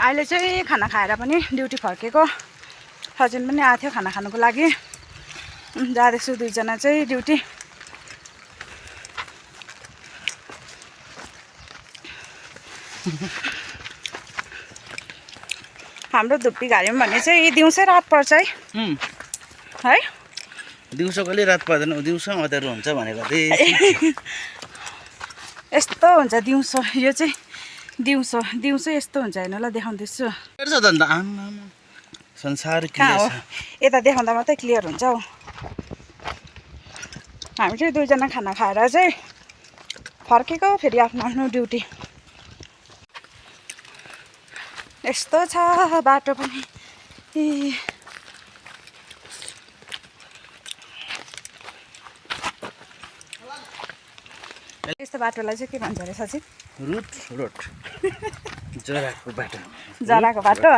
अहिले चाहिँ खाना खाएर पनि ड्युटी फर्केको सजिन पनि आएको थियो खाना खानुको लागि जाँदैछु दुईजना चाहिँ ड्युटी हाम्रो धुप्पी घारीमा भने चाहिँ दिउँसै रात पर्छ है दिउँसो कहिले रात पर्दैन दिउँसो अँध्यारो हुन्छ भनेको थिएँ यस्तो हुन्छ दिउँसो यो चाहिँ दिउँसो यस्तो हुन्छ होइन ल देखाउँदैछु संसार कहाँ हो यता देखाउँदा मात्रै क्लियर हुन्छ हौ हामी चाहिँ दुईजना खाना खाएर चाहिँ फर्केको फेरि आफ्नो आफ्नो ड्युटी यस्तो छ बाटो पनि यस्तो बाटोलाई चाहिँ के भन्छ अरे सचिन रुट रोड जराको बाटो जराको बाटो